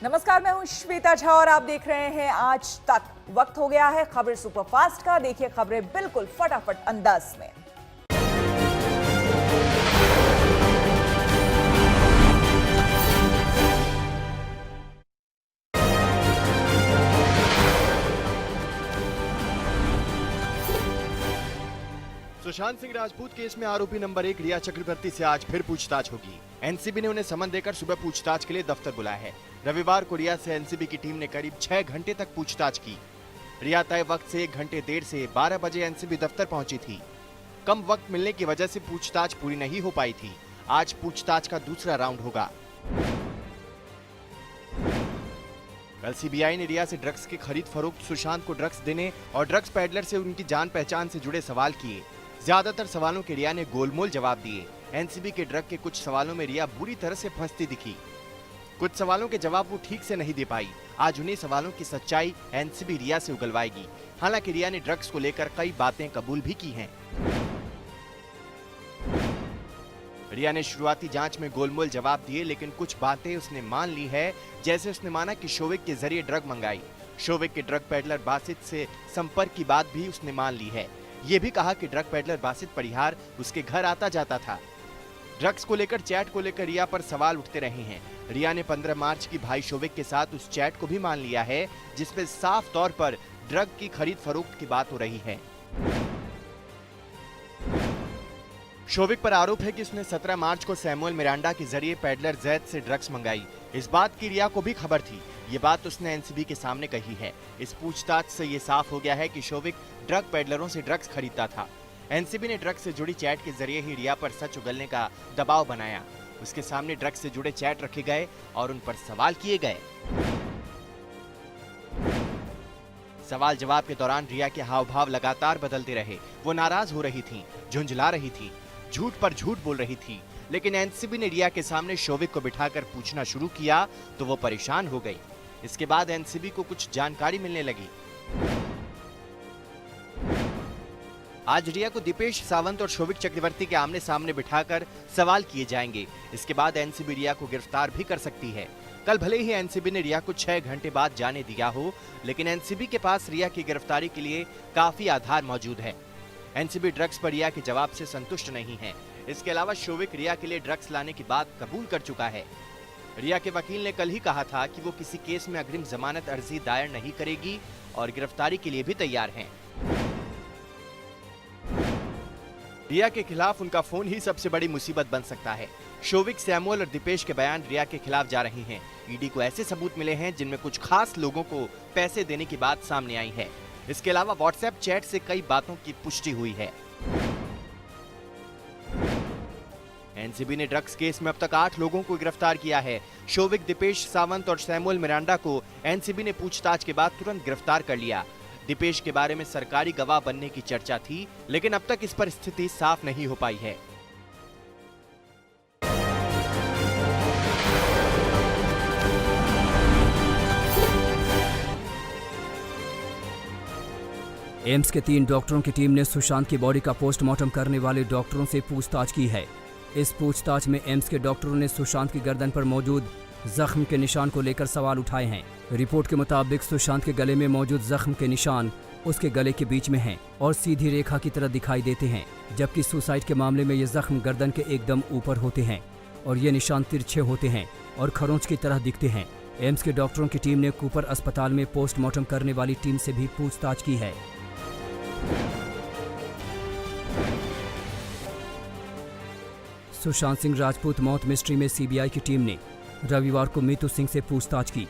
नमस्कार, मैं हूं श्वेता झा और आप देख रहे हैं आज तक। वक्त हो गया है खबर सुपरफास्ट का। देखिए खबरें बिल्कुल फटाफट अंदाज में। सुशांत सिंह राजपूत केस में आरोपी नंबर 1 रिया चक्रवर्ती से आज फिर पूछताछ होगी। एनसीबी ने उन्हें समन देकर सुबह पूछताछ के लिए दफ्तर बुलाया है। रविवार को रिया से एनसीबी की टीम ने करीब 6 घंटे तक पूछताछ की। रिया तय वक्त से 1 घंटे देर से 12 बजे एनसीबी दफ्तर पहुंची थी। कम वक्त मिलने की वजह से पूछताछ पूरी नहीं हो पाई थी। आज पूछताछ का दूसरा राउंड होगा। कल सीबीआई ने रिया से ड्रग्स की खरीद फरोख्त, सुशांत को ड्रग्स देने और ड्रग्स पैडलर से उनकी जान पहचान से जुड़े सवाल किए। ज्यादातर सवालों के रिया ने गोलमोल जवाब दिए। एनसीबी के ड्रग के कुछ सवालों में रिया बुरी तरह से फंसती दिखी। कुछ सवालों के जवाब वो ठीक से नहीं दे पाई। आज उन्हीं सवालों की सच्चाई एनसीबी रिया से उगलवाएगी। हालांकि रिया ने ड्रग्स को लेकर कई बातें कबूल भी की हैं। रिया ने शुरुआती जांच में गोलमोल जवाब दिए, लेकिन कुछ बातें उसने मान ली है। जैसे उसने माना कि शोविक के जरिए ड्रग मंगाई। शोविक के ड्रग पेडलर बासित से संपर्क की बात भी उसने मान ली है। ये भी कहा कि ड्रग पेडलर बासित परिहार उसके घर आता जाता था। ड्रग्स को लेकर चैट को लेकर रिया पर सवाल उठते रहे हैं। रिया ने 15 मार्च की भाई शोविक के साथ उस चैट को भी मान लिया है, जिसमें साफ तौर पर ड्रग की खरीद फरोख्त की बात हो रही है। शोविक पर आरोप है कि उसने 17 मार्च को सैमुअल मिरांडा के जरिए पेडलर जैद से ड्रग्स मंगाई। इस बात की रिया को भी खबर थी। ये बात उसने एनसीबी के सामने कही है। इस पूछताछ से ये साफ हो गया है कि शोविक ड्रग पेडलरों से ड्रग्स खरीदता था। एनसीबी ने ड्रग्स से जुड़ी चैट के जरिए ही रिया पर सच उगलने का दबाव बनाया। उसके सामने ड्रग्स से जुड़े चैट रखे गए और उन पर सवाल किए गए। सवाल जवाब के दौरान रिया के हाव भाव लगातार बदलते रहे। वो नाराज हो रही थी, झुंझला रही थी, झूठ पर झूठ बोल रही थी। लेकिन एनसीबी ने रिया के सामने शोविक को बिठाकर पूछना शुरू किया तो वो परेशान हो गई। इसके बाद एनसीबी को कुछ जानकारी मिलने लगी। आज रिया को दीपेश सावंत और शोविक चक्रवर्ती के आमने सामने बिठाकर सवाल किए जाएंगे। इसके बाद एनसीबी रिया को गिरफ्तार भी कर सकती है। कल भले ही एनसीबी ने रिया को 6 घंटे बाद जाने दिया हो, लेकिन एनसीबी के पास रिया की गिरफ्तारी के लिए काफी आधार मौजूद है। एनसीबी ड्रग्स पर रिया के जवाब से संतुष्ट नहीं है। इसके अलावा शोविक रिया के लिए ड्रग्स लाने की बात कबूल कर चुका है। रिया के वकील ने कल ही कहा था कि वो किसी केस में अग्रिम जमानत अर्जी दायर नहीं करेगी और गिरफ्तारी के लिए भी तैयार हैं। रिया के खिलाफ उनका फोन ही सबसे बड़ी मुसीबत बन सकता है। शोविक, सैमुअल और दीपेश के बयान रिया के खिलाफ जा रहे हैं। ईडी को ऐसे सबूत मिले हैं जिनमें कुछ खास लोगों को पैसे देने की बात सामने आई है। इसके अलावा व्हाट्सएप चैट से कई बातों की पुष्टि हुई है। एनसीबी ने ड्रग्स केस में अब तक 8 लोगों को गिरफ्तार किया है। शोविक, दीपेश सावंत और सैमुअल मिरांडा को एनसीबी ने पूछताछ के बाद तुरंत गिरफ्तार कर लिया। दीपेश के बारे में सरकारी गवाह बनने की चर्चा थी, लेकिन अब तक इस पर स्थिति साफ नहीं हो पाई है। एम्स के 3 डॉक्टरों की टीम ने सुशांत की बॉडी का पोस्टमार्टम करने वाले डॉक्टरों से पूछताछ की है। इस पूछताछ में एम्स के डॉक्टरों ने सुशांत की गर्दन पर मौजूद जख्म के निशान को लेकर सवाल उठाए हैं। रिपोर्ट के मुताबिक सुशांत के गले में मौजूद जख्म के निशान उसके गले के बीच में हैं और सीधी रेखा की तरह दिखाई देते हैं, जबकि सुसाइड के मामले में ये जख्म गर्दन के एकदम ऊपर होते हैं और ये निशान तिरछे होते हैं और खरोंच की तरह दिखते हैं। एम्स के डॉक्टरों की टीम ने कूपर अस्पताल में पोस्टमार्टम करने वाली टीम से भी पूछताछ की है। सुशांत सिंह राजपूत मौत मिस्ट्री में सीबीआई की टीम ने रविवार को मीतू सिंह से पूछताछ की।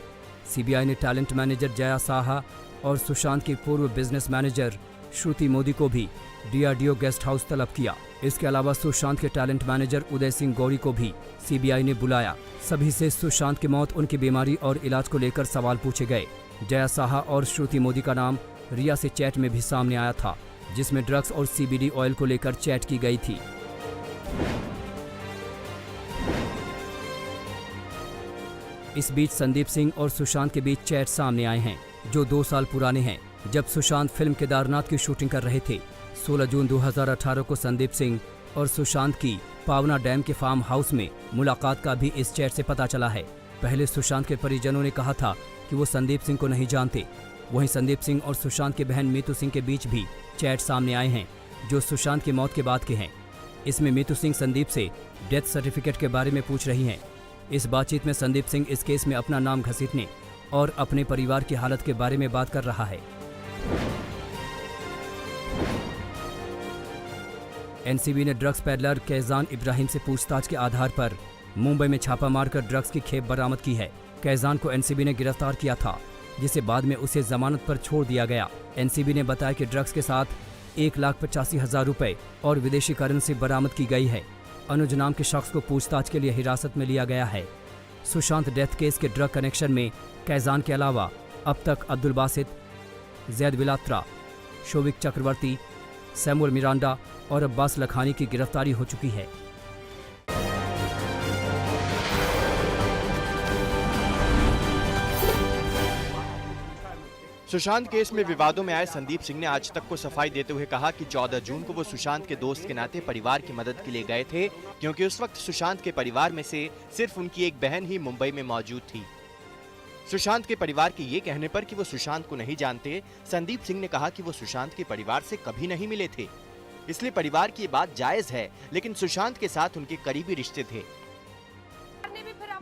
सीबीआई ने टैलेंट मैनेजर जया साहा और सुशांत के पूर्व बिजनेस मैनेजर श्रुति मोदी को भी डीआरडीओ गेस्ट हाउस तलब किया। इसके अलावा सुशांत के टैलेंट मैनेजर उदय सिंह गौरी को भी सीबीआई ने बुलाया। सभी से सुशांत की मौत, उनकी बीमारी और इलाज को लेकर सवाल पूछे गए। जया साहा और श्रुति मोदी का नाम रिया से चैट में भी सामने आया था, जिसमें ड्रग्स और सीबीडी ऑयल को लेकर चैट की गई थी। इस बीच संदीप सिंह और सुशांत के बीच चैट सामने आए हैं, जो 2 साल पुराने हैं, जब सुशांत फिल्म केदारनाथ की शूटिंग कर रहे थे। 16 जून 2018 को संदीप सिंह और सुशांत की पावना डैम के फार्म हाउस में मुलाकात का भी इस चैट से पता चला है। पहले सुशांत के परिजनों ने कहा था कि वो संदीप सिंह को नहीं जानते। वहीं संदीप सिंह और सुशांत की बहन मीतू सिंह के बीच भी चैट सामने आए हैं जो सुशांत की मौत के बाद के हैं। इसमें मीतू सिंह संदीप से डेथ सर्टिफिकेट के बारे में पूछ रही हैं। इस बातचीत में संदीप सिंह इस केस में अपना नाम घसीटने और अपने परिवार की हालत के बारे में बात कर रहा है। एनसीबी ने ड्रग्स पेडलर कैजान इब्राहिम से पूछताछ के आधार पर मुंबई में छापा मारकर ड्रग्स की खेप बरामद की है। कैजान को एनसीबी ने गिरफ्तार किया था, जिसे बाद में उसे जमानत पर छोड़ दिया गया। एनसीबी ने बताया कि ड्रग्स के साथ 1,85,000 रुपए और विदेशी करेंसी बरामद की गई है। अनुज नाम के शख्स को पूछताछ के लिए हिरासत में लिया गया है। सुशांत डेथ केस के ड्रग कनेक्शन में कैजान के अलावा अब तक अब्दुल बासित, जैद विलात्रा, शोविक चक्रवर्ती, सैमुअल मिरांडा और अब्बास लखानी की गिरफ्तारी हो चुकी है। सुशांत केस में विवादों में आए संदीप सिंह ने आज तक को सफाई देते हुए कहा कि 14 जून को वो सुशांत के दोस्त के नाते परिवार की मदद के लिए गए थे, क्योंकि उस वक्त सुशांत के परिवार में से सिर्फ उनकी एक बहन ही मुंबई में मौजूद थी। सुशांत के परिवार के ये कहने पर कि वो सुशांत को नहीं जानते, संदीप सिंह ने कहा कि वो सुशांत के परिवार से कभी नहीं मिले थे, इसलिए परिवार की बात जायज है, लेकिन सुशांत के साथ उनके करीबी रिश्ते थे।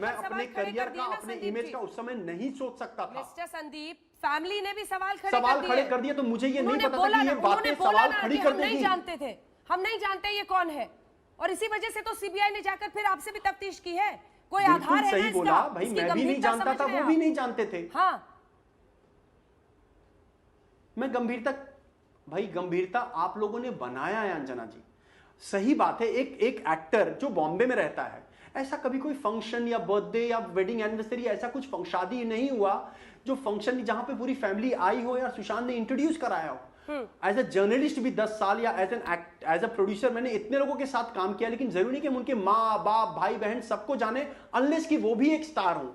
मैं अपने करियर का, अपने इमेज का उस समय नहीं सोच सकता था। मिस्टर संदीप, फैमिली ने भी सवाल खड़े कर दिए तो मुझे ये नहीं पता था कि ये बातें सवाल खड़ी कर देंगी। नहीं जानते थे, हम नहीं जानते ये कौन है, और इसी वजह से तो सीबीआई ने जाकर फिर आपसे भी तफ्तीश की है। कोई आधार है? सही बोला भाई, मैं भी नहीं जानता था, वो भी नहीं जानते थे। हाँ, मैं गंभीरता आप लोगों ने बनाया है अंजना जी। सही बात है, एक एक्टर जो बॉम्बे में रहता है, ऐसा कभी कोई फंक्शन या बर्थडे या वेडिंग एनिवर्सरी ऐसा कुछ शादी नहीं हुआ जो फंक्शन जहां पे पूरी फैमिली आई हो या सुशांत ने इंट्रोड्यूस कराया हो। एज अ जर्नलिस्ट भी 10 साल या एज अ प्रोड्यूसर मैंने इतने लोगों के साथ काम किया, लेकिन जरूरी नहीं कि हम उनके माँ बाप भाई बहन सबको जाने, अनलेस कि वो भी एक स्टार हो।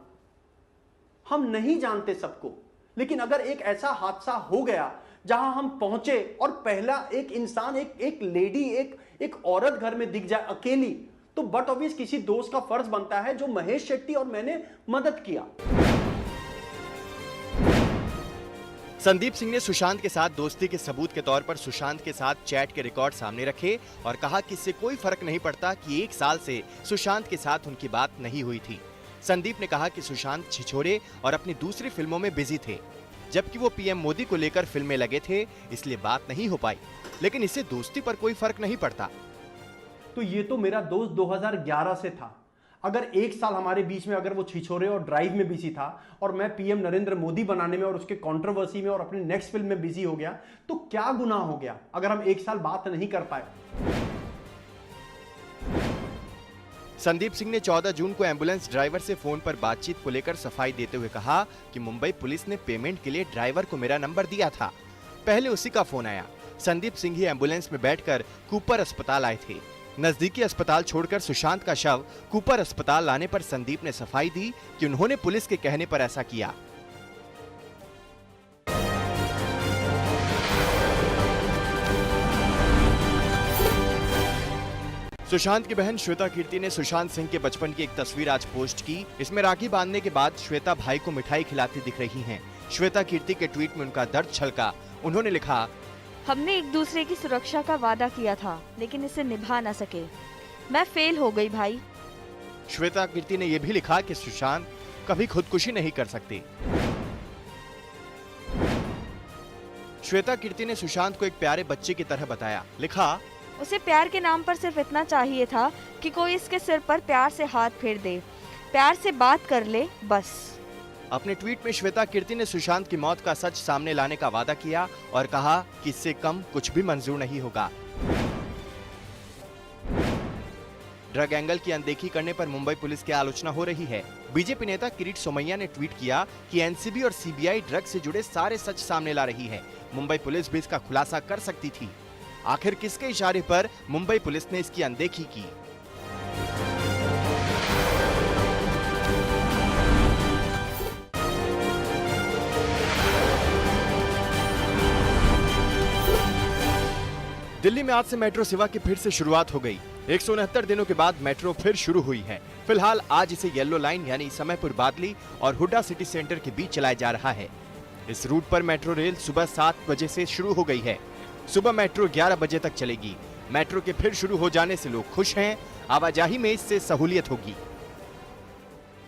हम नहीं जानते सबको, लेकिन अगर एक ऐसा हादसा हो गया जहां हम पहुंचे और पहला एक इंसान, एक लेडी, एक औरत घर में दिख जाए अकेली, तो बट ऑब्वियस किसी दोस्त का फर्ज बनता है, जो महेश शेट्टी और मैंने मदद किया। संदीप सिंह ने सुशांत के साथ दोस्ती के सबूत के तौर पर सुशांत के साथ चैट के रिकॉर्ड सामने रखे और कहा कि इससे कोई फर्क नहीं पड़ता कि 1 साल से सुशांत के साथ उनकी बात नहीं हुई थी। संदीप ने कहा कि सुशांत छिछोरे और अपनी दूसरी फिल्मों में बिजी थे, जबकि वो पीएम मोदी को लेकर फिल्में लगे थे, इसलिए बात नहीं हो पाई, लेकिन इससे दोस्ती पर कोई फर्क नहीं पड़ता। तो ये तो मेरा दोस्त 2011 से था। अगर 1 साल हमारे बीच में अगर वो छिछोरे और ड्राइव में बिजी था और मैं पीएम नरेंद्र मोदी बनाने में और उसके कंट्रोवर्सी में और अपनी नेक्स्ट फिल्म में बिजी हो गया, तो क्या गुनाह हो गया अगर हम 1 साल बात नहीं कर पाए। संदीप सिंह ने 14 जून को एम्बुलेंस ड्राइवर से फोन पर बातचीत को लेकर सफाई देते हुए कहा कि मुंबई पुलिस ने पेमेंट के लिए ड्राइवर को मेरा नंबर दिया था, पहले उसी का फोन आया। संदीप सिंह ही एम्बुलेंस में बैठकर कूपर अस्पताल आए थे। नजदीकी अस्पताल छोड़कर सुशांत का शव कूपर अस्पताल लाने पर संदीप ने सफाई दी कि उन्होंने पुलिस के कहने पर ऐसा किया। सुशांत की बहन श्वेता कीर्ति ने सुशांत सिंह के बचपन की एक तस्वीर आज पोस्ट की। इसमें राखी बांधने के बाद श्वेता भाई को मिठाई खिलाती दिख रही हैं। श्वेता कीर्ति के ट्वीट में उनका दर्द छलका। उन्होंने लिखा, हमने एक दूसरे की सुरक्षा का वादा किया था, लेकिन इसे निभा न सके। मैं फेल हो गई भाई। श्वेता कीर्ति ने यह भी लिखा कि सुशांत कभी खुदकुशी नहीं कर सकते। श्वेता कीर्ति ने सुशांत को एक प्यारे बच्चे की तरह बताया। लिखा, उसे प्यार के नाम पर सिर्फ इतना चाहिए था कि कोई इसके सिर पर प्यार से हाथ फेर दे, प्यार से बात कर ले, बस। अपने ट्वीट में श्वेता कीर्ति ने सुशांत की मौत का सच सामने लाने का वादा किया और कहा कि इससे कम कुछ भी मंजूर नहीं होगा। ड्रग एंगल की अनदेखी करने पर मुंबई पुलिस की आलोचना हो रही है। बीजेपी नेता किरीट सोमैया ने ट्वीट किया कि एनसीबी और सीबीआई ड्रग से जुड़े सारे सच सामने ला रही है। मुंबई पुलिस भी इसका खुलासा कर सकती थी। आखिर किसके इशारे पर मुंबई पुलिस ने इसकी अनदेखी की? दिल्ली में आज से मेट्रो सेवा की फिर से शुरुआत हो गई। 169 दिनों के बाद मेट्रो फिर शुरू हुई है। फिलहाल आज इसे येलो लाइन यानी समयपुर बादली और हुड्डा सिटी सेंटर के बीच चलाया जा रहा है। इस रूट पर मेट्रो रेल सुबह 7 बजे से शुरू हो गई है। सुबह मेट्रो 11 बजे तक चलेगी। मेट्रो के फिर शुरू हो जाने से लोग खुश हैं। आवाजाही में इससे सहूलियत होगी।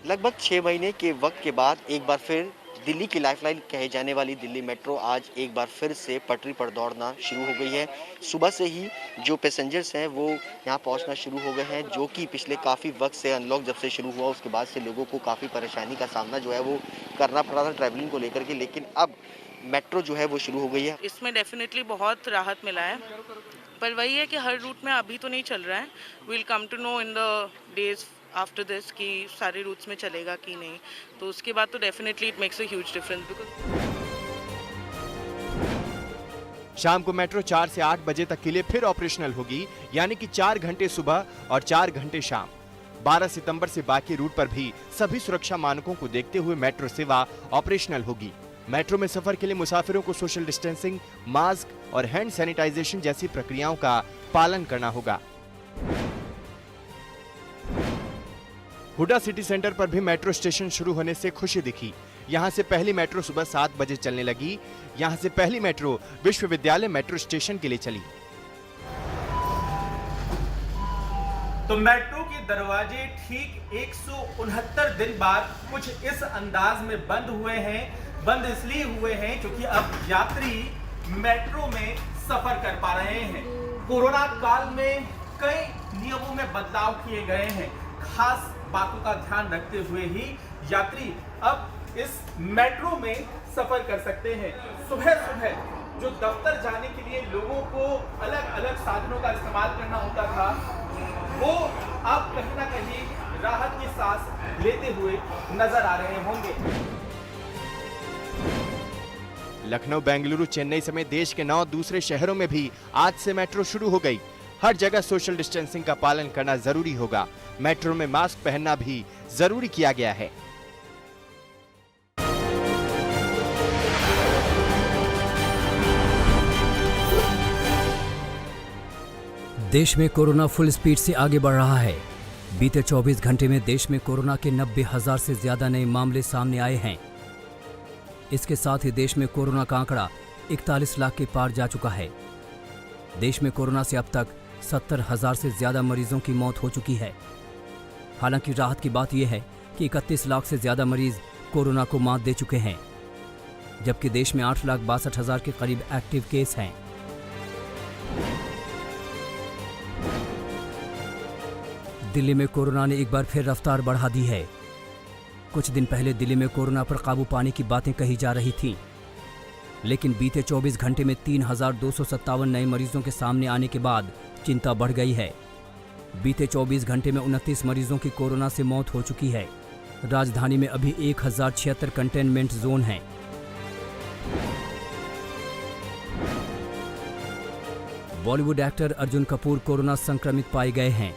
लगभग 6 महीने के वक्त के बाद एक बार फिर दिल्ली की लाइफलाइन कहे जाने वाली दिल्ली मेट्रो आज एक बार फिर से पटरी पर दौड़ना शुरू हो गई है। सुबह से ही जो पैसेंजर्स हैं वो यहाँ पहुँचना शुरू हो गए हैं, जो कि पिछले काफ़ी वक्त से अनलॉक जब से शुरू हुआ उसके बाद से लोगों को काफ़ी परेशानी का सामना जो है वो करना पड़ा था ट्रैवलिंग को लेकर के, लेकिन अब मेट्रो जो है वो शुरू हो गई है। इसमें डेफिनेटली बहुत राहत मिला है, पर वही है कि हर रूट में अभी तो नहीं चल रहा है। Will come to know in the days after this कि सारे रूट्स में चलेगा कि नहीं, तो उसके बाद तो definitely it makes a huge difference. Because शाम को मेट्रो 4 से 8 बजे तक के लिए फिर ऑपरेशनल होगी, यानी कि 4 घंटे सुबह और 4 घंटे शाम। 12 सितंबर से बाकी रूट पर भी सभी सुरक्षा मानकों को देखते हुए मेट्रो सेवा ऑपरेशनल होगी। मेट्रो में सफर के लिए मुसाफिरों को सोशल डिस्टेंसिंग, मास्क और हैंड सैनिटाइजेशन जैसी प्रक्रियाओं का पालन करना होगा। हुड्डा सिटी सेंटर पर भी मेट्रो स्टेशन शुरू होने से खुशी दिखी। यहां से पहली मेट्रो सुबह 7 बजे चलने लगी। यहां से पहली मेट्रो विश्वविद्यालय मेट्रो स्टेशन के लिए चली। तो मेट्रो के दरवाजे ठीक 169 दिन बाद कुछ इस अंदाज में बंद हुए हैं। बंद इसलिए हुए हैं क्योंकि अब यात्री मेट्रो में सफर कर पा रहे हैं। कोरोना काल में कई नियमों में बदलाव किए गए हैं। खास बातों का ध्यान रखते हुए ही यात्री अब इस मेट्रो में सफर कर सकते हैं। सुबह सुबह जो दफ्तर जाने के लिए लोगों को अलग अलग साधनों का इस्तेमाल करना होता था, वो अब कहीं ना कहीं राहत की सांस लेते हुए नजर आ रहे होंगे। लखनऊ, बेंगलुरु, चेन्नई समेत देश के 9 दूसरे शहरों में भी आज से मेट्रो शुरू हो गई। हर जगह सोशल डिस्टेंसिंग का पालन करना जरूरी होगा। मेट्रो में मास्क पहनना भी जरूरी किया गया है। देश में कोरोना फुल स्पीड से आगे बढ़ रहा है। बीते 24 घंटे में देश में कोरोना के 90,000 से ज्यादा नए मामले सामने आए हैं। इसके साथ ही देश में कोरोना का आंकड़ा 41 लाख के पार जा चुका है। देश में कोरोना से अब तक 70,000 से ज्यादा मरीजों की मौत हो चुकी है। हालांकि राहत की बात यह है कि 31 लाख से ज्यादा मरीज कोरोना को मात दे चुके हैं, जबकि देश में 8,62,000 के करीब एक्टिव केस हैं। दिल्ली में कोरोना ने एक बार फिर रफ्तार बढ़ा दी है। कुछ दिन पहले दिल्ली में कोरोना पर काबू पाने की बातें कही जा रही थीं, लेकिन बीते 24 घंटे में 3,257 नए मरीजों के सामने आने के बाद चिंता बढ़ गई है। बीते 24 घंटे में 29 मरीजों की कोरोना से मौत हो चुकी है। राजधानी में अभी 1076 कंटेनमेंट जोन हैं। बॉलीवुड एक्टर अर्जुन कपूर कोरोना संक्रमित पाए गए हैं।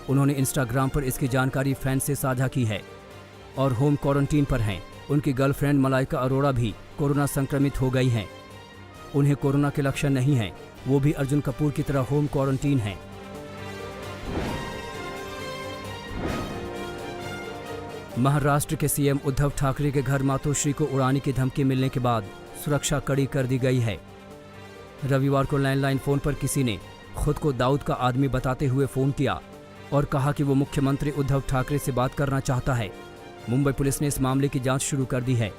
उन्होंने इंस्टाग्राम पर इसकी जानकारी फैंस से साझा की है और होम क्वारंटीन पर हैं। उनकी गर्लफ्रेंड मलाइका अरोड़ा भी कोरोना संक्रमित हो गई हैं। उन्हें कोरोना के लक्षण नहीं हैं, वो भी अर्जुन कपूर की तरह होम क्वारंटीन हैं। महाराष्ट्र के सीएम उद्धव ठाकरे के घर मातोश्री को उड़ाने की धमकी मिलने के बाद सुरक्षा कड़ी कर दी गई है। रविवार को लैंडलाइन फोन पर किसी ने खुद को दाऊद का आदमी बताते हुए फोन किया और कहा कि वो मुख्यमंत्री उद्धव ठाकरे से बात करना चाहता है। मुंबई पुलिस ने इस मामले की जांच शुरू कर दी है।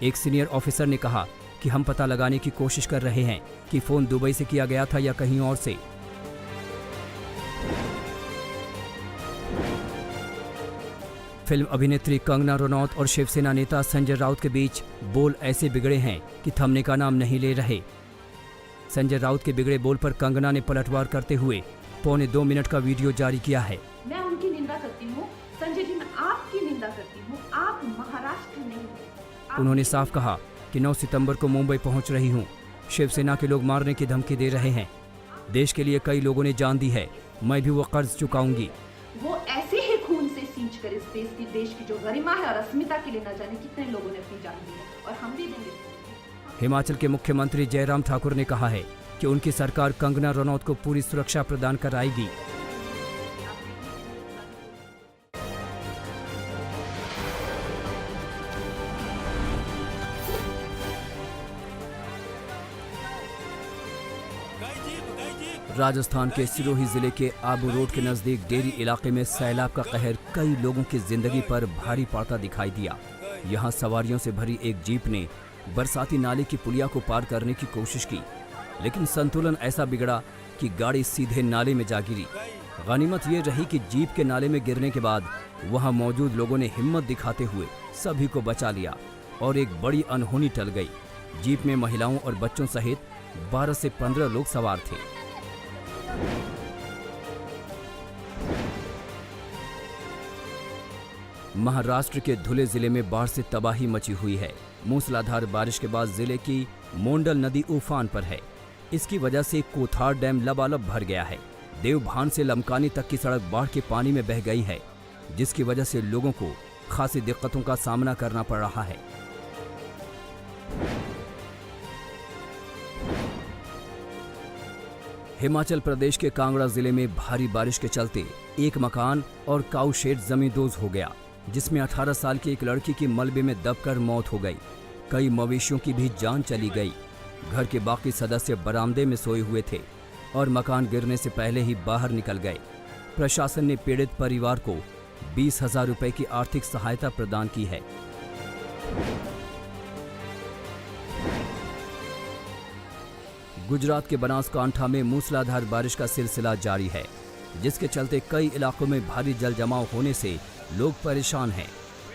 एक सीनियर ऑफिसर ने कहा कि हम पता लगाने की कोशिश कर रहे हैं कि फोन दुबई से किया गया था या कहीं और से। फिल्म अभिनेत्री कंगना रनौत और शिवसेना नेता संजय राउत के बीच बोल ऐसे बिगड़े हैं कि थमने का नाम नहीं ले रहे। संजय राउत के बिगड़े बोल पर कंगना ने पलटवार करते हुए 1.25 मिनट का वीडियो जारी किया है। मैं उनकी निंदा करती हूँ, संजय जी, मैं आपकी निंदा करती हूँ। आप महाराष्ट्र नहीं। उन्होंने साफ कहा कि 9 सितंबर को मुंबई पहुंच रही हूं। शिवसेना के लोग मारने की धमकी दे रहे हैं। देश के लिए कई लोगों ने जान दी है, मैं भी वो कर्ज चुकाऊंगी। वो ऐसे ही खून से सींच कर इस देश की जो गरिमा है और अस्मिता के लिए न जाने कितने लोगों ने अपनी जान दी है, और हम भी देंगे। हिमाचल के मुख्यमंत्री जयराम ठाकुर ने कहा है कि उनकी सरकार कंगना रनौत को पूरी सुरक्षा प्रदान कराएगी। राजस्थान के सिरोही जिले के आबू रोड के नजदीक डेरी इलाके में सैलाब का कहर कई लोगों की जिंदगी पर भारी पड़ता दिखाई दिया। यहाँ सवारियों से भरी एक जीप ने बरसाती नाले की पुलिया को पार करने की कोशिश की, लेकिन संतुलन ऐसा बिगड़ा कि गाड़ी सीधे नाले में जा गिरी। गनीमत ये रही कि जीप के नाले में गिरने के बाद वहां मौजूद लोगों ने हिम्मत दिखाते हुए सभी को बचा लिया और एक बड़ी अनहोनी टल गई। जीप में महिलाओं और बच्चों सहित 12 से 15 लोग सवार थे। महाराष्ट्र के धुले जिले में बाढ़ से तबाही मची हुई है। मूसलाधार बारिश के बाद जिले की मोंडल नदी उफान पर है। इसकी वजह से कोथार डैम लबालब भर गया है। देवभान से लमकानी तक की सड़क बाढ़ के पानी में बह गई है, जिसकी वजह से लोगों को खासी दिक्कतों का सामना करना पड़ रहा है। हिमाचल प्रदेश के कांगड़ा जिले में भारी बारिश के चलते एक मकान और काऊ शेड जमींदोज हो गया, जिसमें 18 साल की एक लड़की की मलबे में दबकर मौत हो गई। कई मवेशियों की भी जान चली गई। घर के बाकी सदस्य बरामदे में सोए हुए थे और मकान गिरने से पहले ही बाहर निकल गए। प्रशासन ने पीड़ित परिवार को 20,000 रुपए की आर्थिक सहायता प्रदान की है। गुजरात के बनासकांठा में मूसलाधार बारिश का सिलसिला जारी है, जिसके चलते कई इलाकों में भारी जल जमाव होने से लोग परेशान हैं।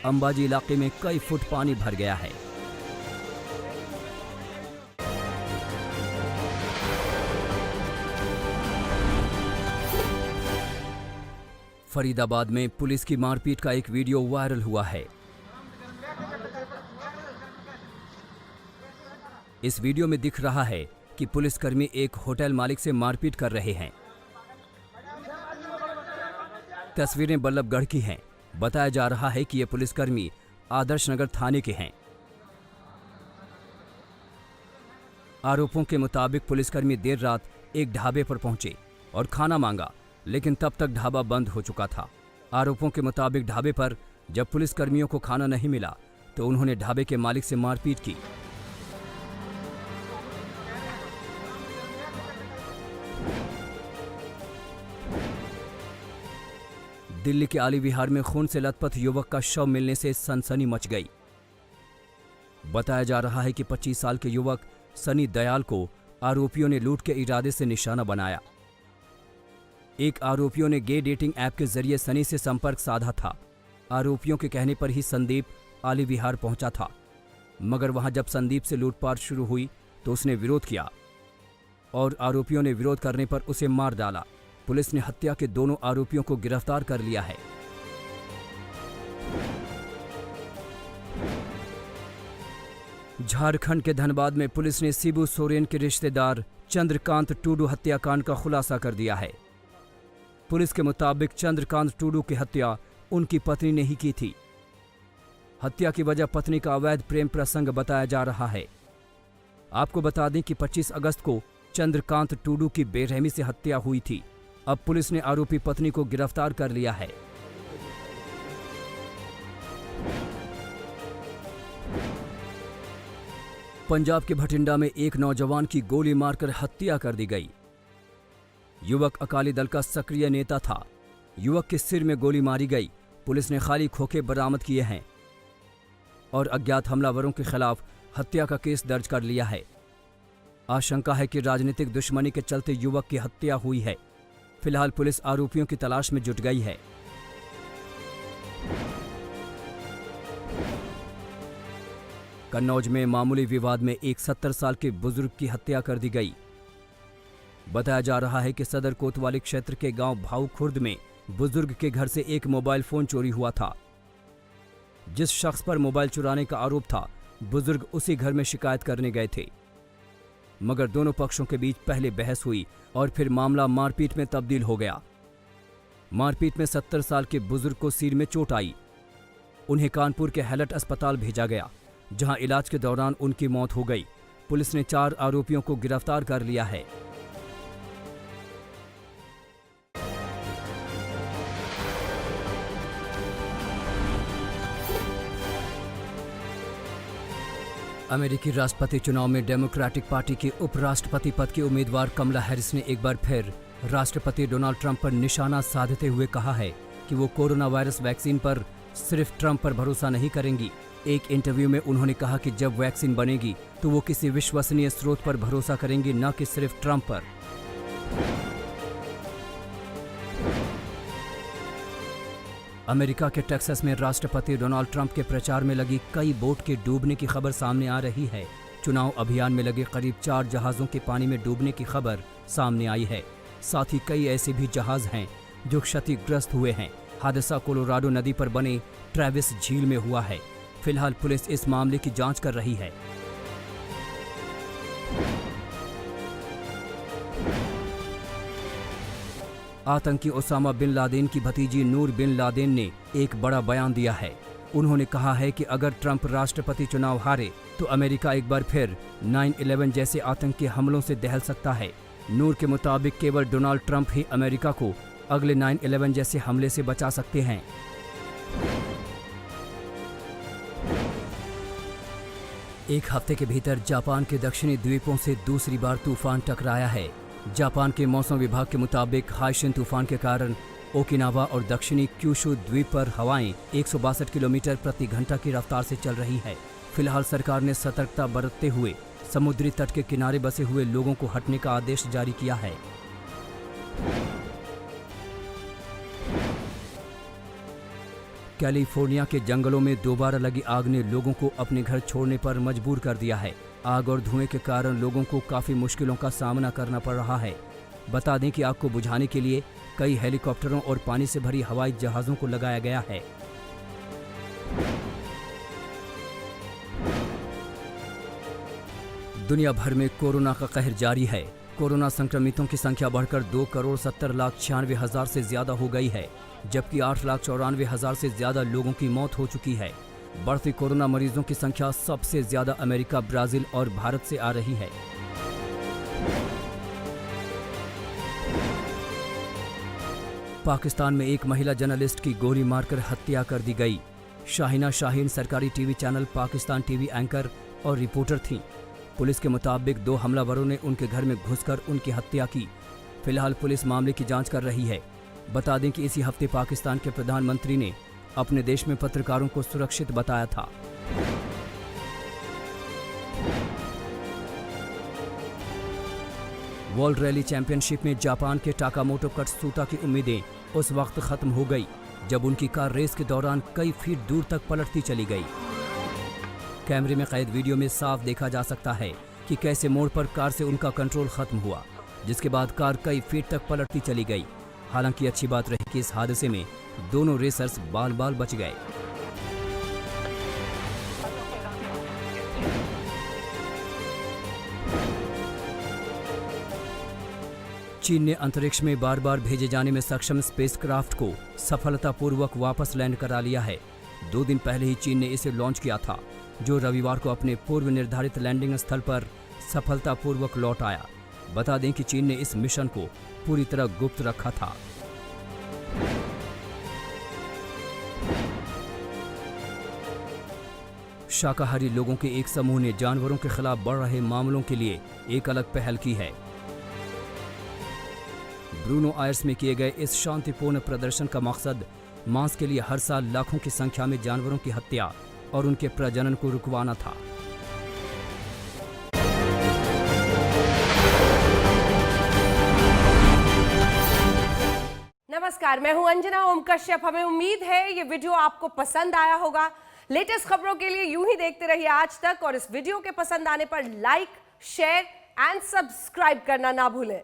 अंबाजी इलाके में कई फुट पानी भर गया है। फरीदाबाद में पुलिस की मारपीट का एक वीडियो वायरल हुआ है। इस वीडियो में दिख रहा है कि पुलिसकर्मी एक होटल मालिक से मारपीट कर रहे हैं। तस्वीरें बल्लभगढ़ की हैं। बताया जा रहा है कि ये पुलिसकर्मी आदर्श नगर थाने के हैं। आरोपों के मुताबिक पुलिसकर्मी देर रात एक ढाबे पर पहुंचे और खाना मांगा, लेकिन तब तक ढाबा बंद हो चुका था। आरोपों के मुताबिक ढाबे पर जब पुलिसकर्मियों को खाना नहीं मिला तो उन्होंने ढाबे के मालिक से मारपीट की। दिल्ली के आली विहार में खून से लथपथ युवक का शव मिलने से सनसनी मच गई। बताया जा रहा है कि 25 साल के युवक सनी दयाल को आरोपियों ने लूट के इरादे से निशाना बनाया। एक आरोपियों ने गे डेटिंग ऐप के जरिए सनी से संपर्क साधा था। आरोपियों के कहने पर ही संदीप आली विहार पहुंचा था, मगर वहां जब संदीप से लूटपाट शुरू हुई तो उसने विरोध किया और आरोपियों ने विरोध करने पर उसे मार डाला। पुलिस ने हत्या के दोनों आरोपियों को गिरफ्तार कर लिया है। झारखंड के धनबाद में पुलिस ने शिबू सोरेन के रिश्तेदार चंद्रकांत टूडू हत्याकांड का खुलासा कर दिया है। पुलिस के मुताबिक चंद्रकांत टूडू की हत्या उनकी पत्नी ने ही की थी। हत्या की वजह पत्नी का अवैध प्रेम प्रसंग बताया जा रहा है। आपको बता दें कि 25 अगस्त को चंद्रकांत टूडू की बेरहमी से हत्या हुई थी। अब पुलिस ने आरोपी पत्नी को गिरफ्तार कर लिया है। पंजाब के भटिंडा में एक नौजवान की गोली मारकर हत्या कर दी गई। युवक अकाली दल का सक्रिय नेता था। युवक के सिर में गोली मारी गई। पुलिस ने खाली खोखे बरामद किए हैं और अज्ञात हमलावरों के खिलाफ हत्या का केस दर्ज कर लिया है। आशंका है कि राजनीतिक दुश्मनी के चलते युवक की हत्या हुई है। फिलहाल पुलिस आरोपियों की तलाश में जुट गई है। कन्नौज में मामूली विवाद में एक 70 साल के बुजुर्ग की हत्या कर दी गई। बताया जा रहा है कि सदर कोतवाली क्षेत्र के गांव भाऊ खुर्द में बुजुर्ग के घर से एक मोबाइल फोन चोरी हुआ था। जिस शख्स पर मोबाइल चुराने का आरोप था, बुजुर्ग उसी घर में शिकायत करने गए थे, मगर दोनों पक्षों के बीच पहले बहस हुई और फिर मामला मारपीट में तब्दील हो गया। मारपीट में 70 साल के बुजुर्ग को सिर में चोट आई। उन्हें कानपुर के हैलट अस्पताल भेजा गया, जहां इलाज के दौरान उनकी मौत हो गई। पुलिस ने 4 आरोपियों को गिरफ्तार कर लिया है। अमेरिकी राष्ट्रपति चुनाव में डेमोक्रेटिक पार्टी के उपराष्ट्रपति पद की उम्मीदवार कमला हैरिस ने एक बार फिर राष्ट्रपति डोनाल्ड ट्रंप पर निशाना साधते हुए कहा है कि वो कोरोना वायरस वैक्सीन पर सिर्फ ट्रंप पर भरोसा नहीं करेंगी। एक इंटरव्यू में उन्होंने कहा कि जब वैक्सीन बनेगी तो वो किसी विश्वसनीय स्रोत पर भरोसा करेंगी, न कि सिर्फ ट्रंप पर। अमेरिका के टेक्सास में राष्ट्रपति डोनाल्ड ट्रंप के प्रचार में लगी कई बोट के डूबने की खबर सामने आ रही है। चुनाव अभियान में लगे करीब 4 जहाजों के पानी में डूबने की खबर सामने आई है। साथ ही कई ऐसे भी जहाज हैं जो क्षतिग्रस्त हुए हैं। हादसा कोलोराडो नदी पर बने ट्रेविस झील में हुआ है। फिलहाल पुलिस इस मामले की जांच कर रही है। आतंकी ओसामा बिन लादेन की भतीजी नूर बिन लादेन ने एक बड़ा बयान दिया है। उन्होंने कहा है कि अगर ट्रंप राष्ट्रपति चुनाव हारे तो अमेरिका एक बार फिर 9/11 जैसे आतंकी हमलों से दहल सकता है। नूर के मुताबिक केवल डोनाल्ड ट्रंप ही अमेरिका को अगले 9/11 जैसे हमले से बचा सकते हैं। एक हफ्ते के भीतर जापान के दक्षिणी द्वीपों से दूसरी बार तूफान टकराया है। जापान के मौसम विभाग के मुताबिक हाइशिन तूफान के कारण ओकिनावा और दक्षिणी क्यूशू द्वीप पर हवाएं 162 किलोमीटर प्रति घंटा की रफ्तार से चल रही है। फिलहाल सरकार ने सतर्कता बरतते हुए समुद्री तट के किनारे बसे हुए लोगों को हटने का आदेश जारी किया है। कैलिफोर्निया के जंगलों में दोबारा लगी आग ने लोगों को अपने घर छोड़ने पर मजबूर कर दिया है। आग और धुएं के कारण लोगों को काफी मुश्किलों का सामना करना पड़ रहा है। बता दें कि आग को बुझाने के लिए कई हेलीकॉप्टरों और पानी से भरी हवाई जहाज़ों को लगाया गया है। दुनिया भर में कोरोना का कहर जारी है। कोरोना संक्रमितों की संख्या बढ़कर 2,70,96,000 से ज्यादा हो गई है, जबकि 8,94,000 से ज्यादा लोगों की मौत हो चुकी है। बढ़ती कोरोना मरीजों की संख्या सबसे ज्यादा अमेरिका, ब्राजील और भारत से आ रही है। पाकिस्तान में एक महिला जर्नलिस्ट की गोली मारकर हत्या कर दी गई। शाहिना शाहीन सरकारी TV channel Pakistan TV anchor और रिपोर्टर थीं। पुलिस के मुताबिक 2 हमलावरों ने उनके घर में घुसकर उनकी हत्या की। फिलहाल पुलिस मामले की जांच कर रही है। बता दें कि इसी हफ्ते पाकिस्तान के प्रधानमंत्री ने अपने देश में पत्रकारों को सुरक्षित बताया था। वर्ल्ड रैली चैंपियनशिप में जापान के टाकामोटो कत्सुता की उम्मीदें उस वक्त खत्म हो गई जब उनकी कार रेस के दौरान कई फीट दूर तक पलटती चली गई। कैमरे में कैद वीडियो में साफ देखा जा सकता है कि कैसे मोड़ पर कार से उनका कंट्रोल खत्म हुआ, जिसके बाद कार कई फीट तक पलटती चली गई। हालांकि अच्छी बात रही कि इस हादसे में दोनों रेसर्स बाल बाल बच गए। चीन ने अंतरिक्ष में बार बार भेजे जाने में सक्षम स्पेसक्राफ्ट को सफलतापूर्वक वापस लैंड करा लिया है। 2 दिन पहले ही चीन ने इसे लॉन्च किया था, जो रविवार को अपने पूर्व निर्धारित लैंडिंग स्थल पर सफलतापूर्वक लौट आया। बता दें कि चीन ने इस मिशन को पूरी तरह गुप्त रखा था। शाकाहारी लोगों के एक समूह ने जानवरों के खिलाफ बढ़ रहे मामलों के लिए एक अलग पहल की है। ब्रूनो आयर्स में किए गए इस शांतिपूर्ण प्रदर्शन का मकसद मांस के लिए हर साल लाखों की संख्या में जानवरों की हत्या और उनके प्रजनन को रुकवाना था। नमस्कार, मैं हूं अंजना ओम कश्यप। हमें उम्मीद है ये वीडियो आपको पसंद आया होगा। लेटेस्ट खबरों के लिए यूं ही देखते रहिए आज तक, और इस वीडियो के पसंद आने पर लाइक, शेयर एंड सब्सक्राइब करना ना भूलें।